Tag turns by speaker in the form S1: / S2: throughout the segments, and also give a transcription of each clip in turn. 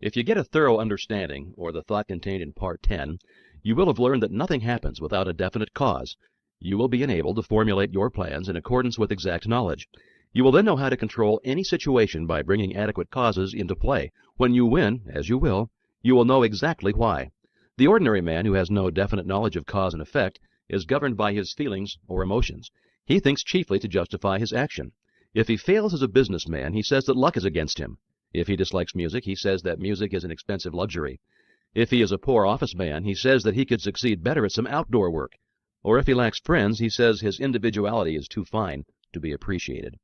S1: If you get a thorough understanding, or the thought contained in Part 10, you will have learned that nothing happens without a definite cause. You will be enabled to formulate your plans in accordance with exact knowledge. You will then know how to control any situation by bringing adequate causes into play. When you win, as you will know exactly why. The ordinary man who has no definite knowledge of cause and effect is governed by his feelings or emotions. He thinks chiefly to justify his action. If he fails as a businessman, he says that luck is against him. If he dislikes music, he says that music is an expensive luxury. If he is a poor office man, he says that he could succeed better at some outdoor work. Or if he lacks friends, he says his individuality is too fine to be appreciated.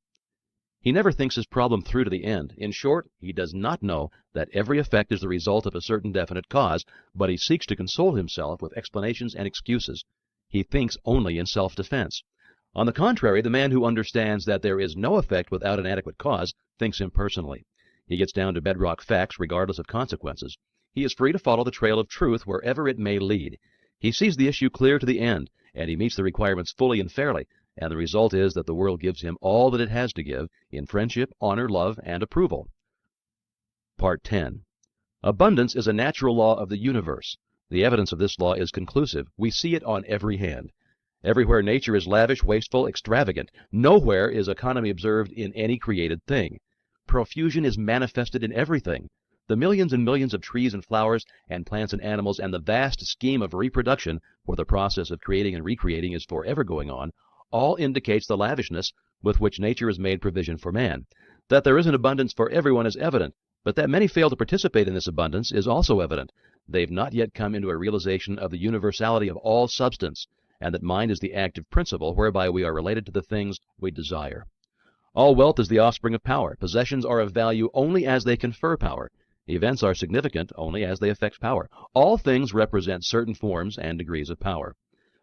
S1: He never thinks his problem through to the end. In short, he does not know that every effect is the result of a certain definite cause, but he seeks to console himself with explanations and excuses. He thinks only in self-defense. On the contrary, the man who understands that there is no effect without an adequate cause thinks impersonally. He gets down to bedrock facts regardless of consequences. He is free to follow the trail of truth wherever it may lead. He sees the issue clear to the end, and he meets the requirements fully and fairly, and the result is that the world gives him all that it has to give in friendship, honor, love, and approval. Part 10. Abundance is a natural law of the universe. The evidence of this law is conclusive. We see it on every hand. Everywhere nature is lavish, wasteful, extravagant. Nowhere is economy observed in any created thing. Profusion is manifested in everything. The millions and millions of trees and flowers and plants and animals and the vast scheme of reproduction, where the process of creating and recreating is forever going on, all indicates the lavishness with which nature has made provision for man. That there is an abundance for everyone is evident, but that many fail to participate in this abundance is also evident. They've not yet come into a realization of the universality of all substance, and that mind is the active principle whereby we are related to the things we desire. All wealth is the offspring of power. Possessions are of value only as they confer power. Events are significant only as they affect power. All things represent certain forms and degrees of power.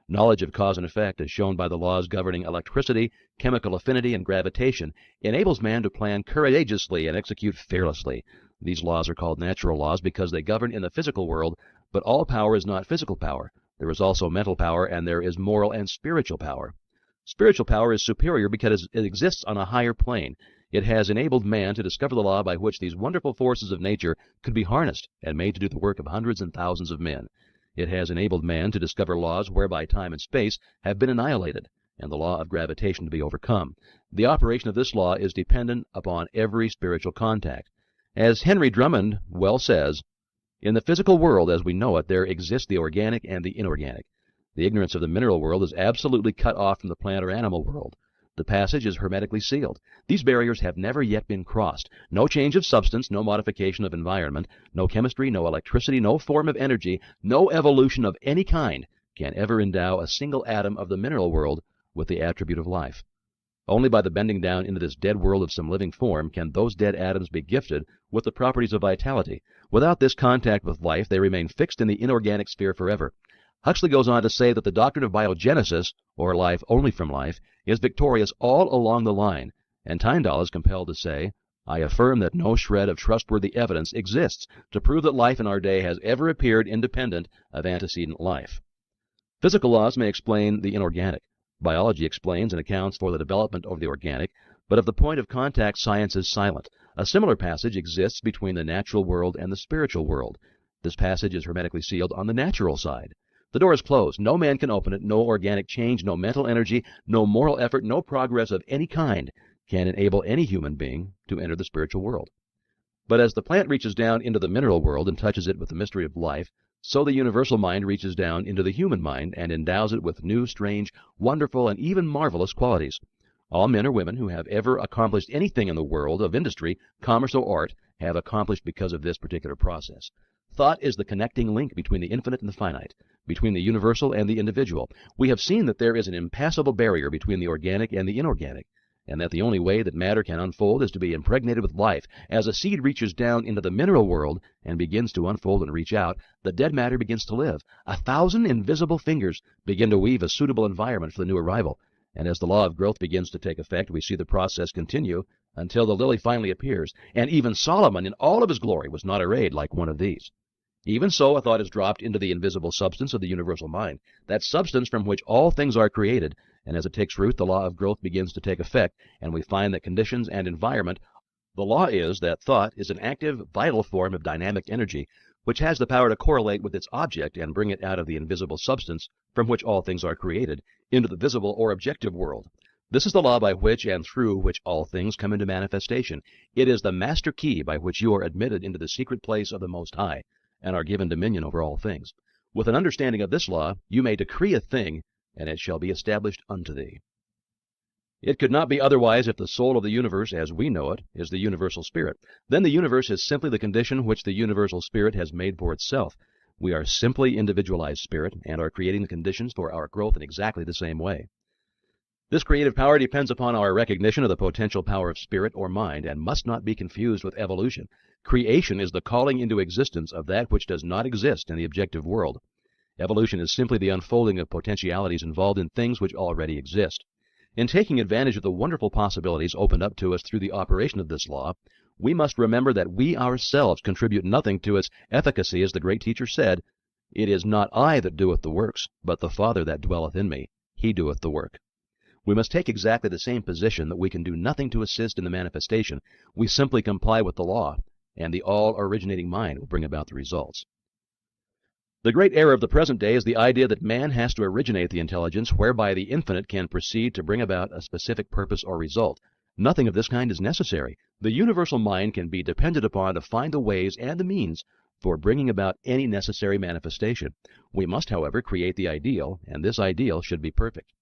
S1: Knowledge of cause and effect, as shown by the laws governing electricity, chemical affinity, and gravitation, enables man to plan courageously and execute fearlessly. These laws are called natural laws because they govern in the physical world, but all power is not physical power. There is also mental power, and there is moral and spiritual power. Spiritual power is superior because it exists on a higher plane. It has enabled man to discover the law by which these wonderful forces of nature could be harnessed and made to do the work of hundreds and thousands of men. It has enabled man to discover laws whereby time and space have been annihilated, and the law of gravitation to be overcome. The operation of this law is dependent upon every spiritual contact. As Henry Drummond well says, "In the physical world as we know it, there exists the organic and the inorganic. The ignorance of the mineral world is absolutely cut off from the plant or animal world. The passage is hermetically sealed. These barriers have never yet been crossed. No change of substance, no modification of environment, no chemistry, no electricity, no form of energy, no evolution of any kind can ever endow a single atom of the mineral world with the attribute of life. Only by the bending down into this dead world of some living form can those dead atoms be gifted with the properties of vitality. Without this contact with life, they remain fixed in the inorganic sphere forever." Huxley goes on to say that the doctrine of biogenesis, or life only from life, is victorious all along the line, and Tyndall is compelled to say, "I affirm that no shred of trustworthy evidence exists to prove that life in our day has ever appeared independent of antecedent life." Physical laws may explain the inorganic. Biology explains and accounts for the development of the organic, but of the point of contact science is silent. A similar passage exists between the natural world and the spiritual world. This passage is hermetically sealed on the natural side. The door is closed. No man can open it. No organic change, no mental energy, no moral effort, no progress of any kind can enable any human being to enter the spiritual world. But as the plant reaches down into the mineral world and touches it with the mystery of life, so the universal mind reaches down into the human mind and endows it with new, strange, wonderful, and even marvelous qualities. All men or women who have ever accomplished anything in the world of industry, commerce, or art have accomplished because of this particular process. Thought is the connecting link between the infinite and the finite, between the universal and the individual. We have seen that there is an impassable barrier between the organic and the inorganic, and that the only way that matter can unfold is to be impregnated with life. As a seed reaches down into the mineral world and begins to unfold and reach out, the dead matter begins to live. 1,000 invisible fingers begin to weave a suitable environment for the new arrival, and as the law of growth begins to take effect, we see the process continue until the lily finally appears, and even Solomon in all of his glory was not arrayed like one of these. Even so, a thought is dropped into the invisible substance of the universal mind, that substance from which all things are created, and as it takes root, the law of growth begins to take effect, and we find that conditions and environment The law is that thought is an active, vital form of dynamic energy which has the power to correlate with its object and bring it out of the invisible substance from which all things are created into the visible or objective world. This is the law by which and through which all things come into manifestation. It is the master key by which you are admitted into the secret place of the Most High and are given dominion over all things. With an understanding of this law, you may decree a thing, and it shall be established unto thee. It could not be otherwise if the soul of the universe, as we know it, is the universal spirit. Then the universe is simply the condition which the universal spirit has made for itself. We are simply individualized spirit and are creating the conditions for our growth in exactly the same way. This creative power depends upon our recognition of the potential power of spirit or mind and must not be confused with evolution. Creation is the calling into existence of that which does not exist in the objective world. Evolution is simply the unfolding of potentialities involved in things which already exist. In taking advantage of the wonderful possibilities opened up to us through the operation of this law, we must remember that we ourselves contribute nothing to its efficacy, as the great teacher said, "It is not I that doeth the works, but the Father that dwelleth in me. He doeth the work." We must take exactly the same position, that we can do nothing to assist in the manifestation. We simply comply with the law, and the all-originating mind will bring about the results. The great error of the present day is the idea that man has to originate the intelligence whereby the infinite can proceed to bring about a specific purpose or result. Nothing of this kind is necessary. The universal mind can be depended upon to find the ways and the means for bringing about any necessary manifestation. We must, however, create the ideal, and this ideal should be perfect.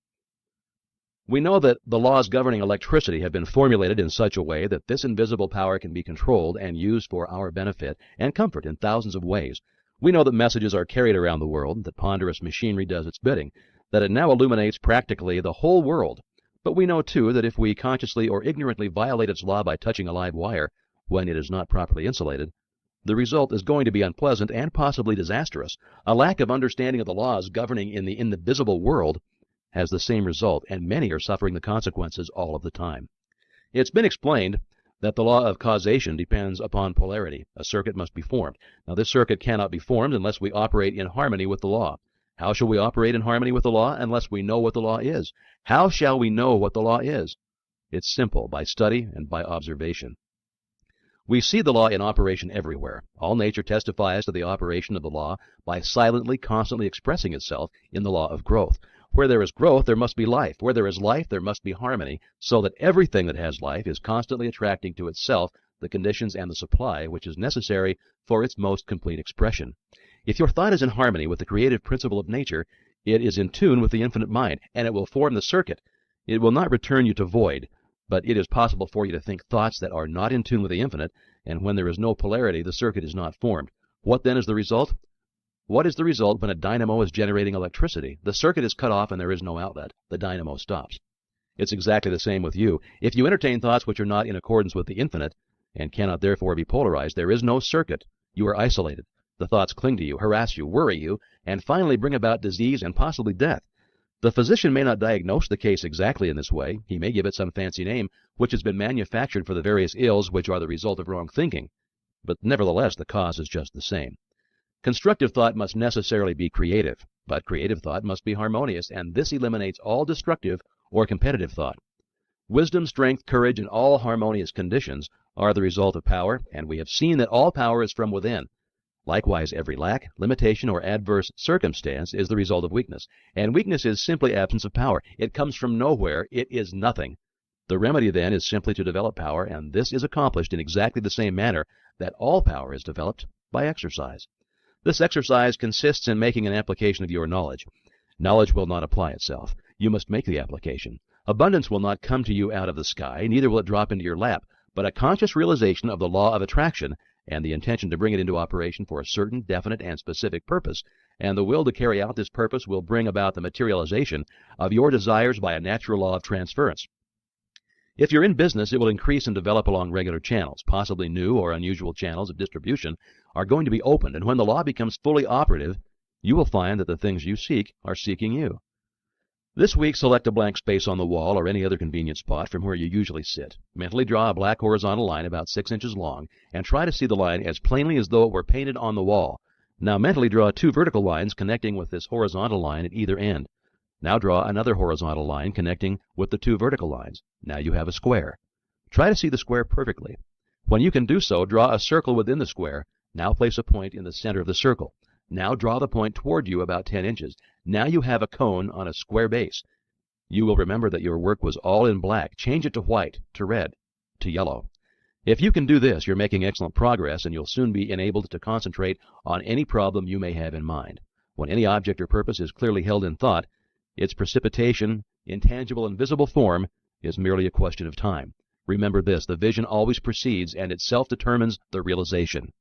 S1: We know that the laws governing electricity have been formulated in such a way that this invisible power can be controlled and used for our benefit and comfort in thousands of ways. We know that messages are carried around the world, that ponderous machinery does its bidding, that it now illuminates practically the whole world. But we know, too, that if we consciously or ignorantly violate its law by touching a live wire when it is not properly insulated, the result is going to be unpleasant and possibly disastrous. A lack of understanding of the laws governing in the invisible world has the same result, and many are suffering the consequences all of the time. It's been explained that the law of causation depends upon polarity. A circuit must be formed. Now, this circuit cannot be formed unless we operate in harmony with the law. How shall we operate in harmony with the law unless we know what the law is? How shall we know what the law is? It's simple, by study and by observation. We see the law in operation everywhere. All nature testifies to the operation of the law by silently, constantly expressing itself in the law of growth. Where there is growth, there must be life. Where there is life, there must be harmony, so that everything that has life is constantly attracting to itself the conditions and the supply which is necessary for its most complete expression. If your thought is in harmony with the creative principle of nature, it is in tune with the infinite mind, and it will form the circuit. It will not return you to void, but it is possible for you to think thoughts that are not in tune with the infinite, and when there is no polarity, the circuit is not formed. What then is the result? What is the result when a dynamo is generating electricity? The circuit is cut off and there is no outlet. The dynamo stops. It's exactly the same with you. If you entertain thoughts which are not in accordance with the infinite, and cannot therefore be polarized, there is no circuit. You are isolated. The thoughts cling to you, harass you, worry you, and finally bring about disease and possibly death. The physician may not diagnose the case exactly in this way. He may give it some fancy name which has been manufactured for the various ills which are the result of wrong thinking. But nevertheless, the cause is just the same. Constructive thought must necessarily be creative, but creative thought must be harmonious, and this eliminates all destructive or competitive thought. Wisdom, strength, courage, and all harmonious conditions are the result of power, and we have seen that all power is from within. Likewise, every lack, limitation, or adverse circumstance is the result of weakness, and weakness is simply absence of power. It comes from nowhere. It is nothing. The remedy, then, is simply to develop power, and this is accomplished in exactly the same manner that all power is developed, by exercise. This exercise consists in making an application of your knowledge. Knowledge will not apply itself. You must make the application. Abundance will not come to you out of the sky, neither will it drop into your lap, but a conscious realization of the law of attraction and the intention to bring it into operation for a certain, definite, and specific purpose, and the will to carry out this purpose will bring about the materialization of your desires by a natural law of transference. If you're in business, it will increase and develop along regular channels. Possibly new or unusual channels of distribution are going to be opened, and when the law becomes fully operative, you will find that the things you seek are seeking you. This week, select a blank space on the wall or any other convenient spot from where you usually sit. Mentally draw a black horizontal line about 6 inches long, and try to see the line as plainly as though it were painted on the wall. Now mentally draw 2 vertical lines connecting with this horizontal line at either end. Now draw another horizontal line connecting with the 2 vertical lines. Now you have a square. Try to see the square perfectly. When you can do so, draw a circle within the square. Now place a point in the center of the circle. Now draw the point toward you about 10 inches. Now you have a cone on a square base. You will remember that your work was all in black. Change it to white, to red, to yellow. If you can do this, you're making excellent progress, and you'll soon be enabled to concentrate on any problem you may have in mind. When any object or purpose is clearly held in thought, its precipitation in tangible and visible form is merely a question of time. Remember this: the vision always precedes and itself determines the realization.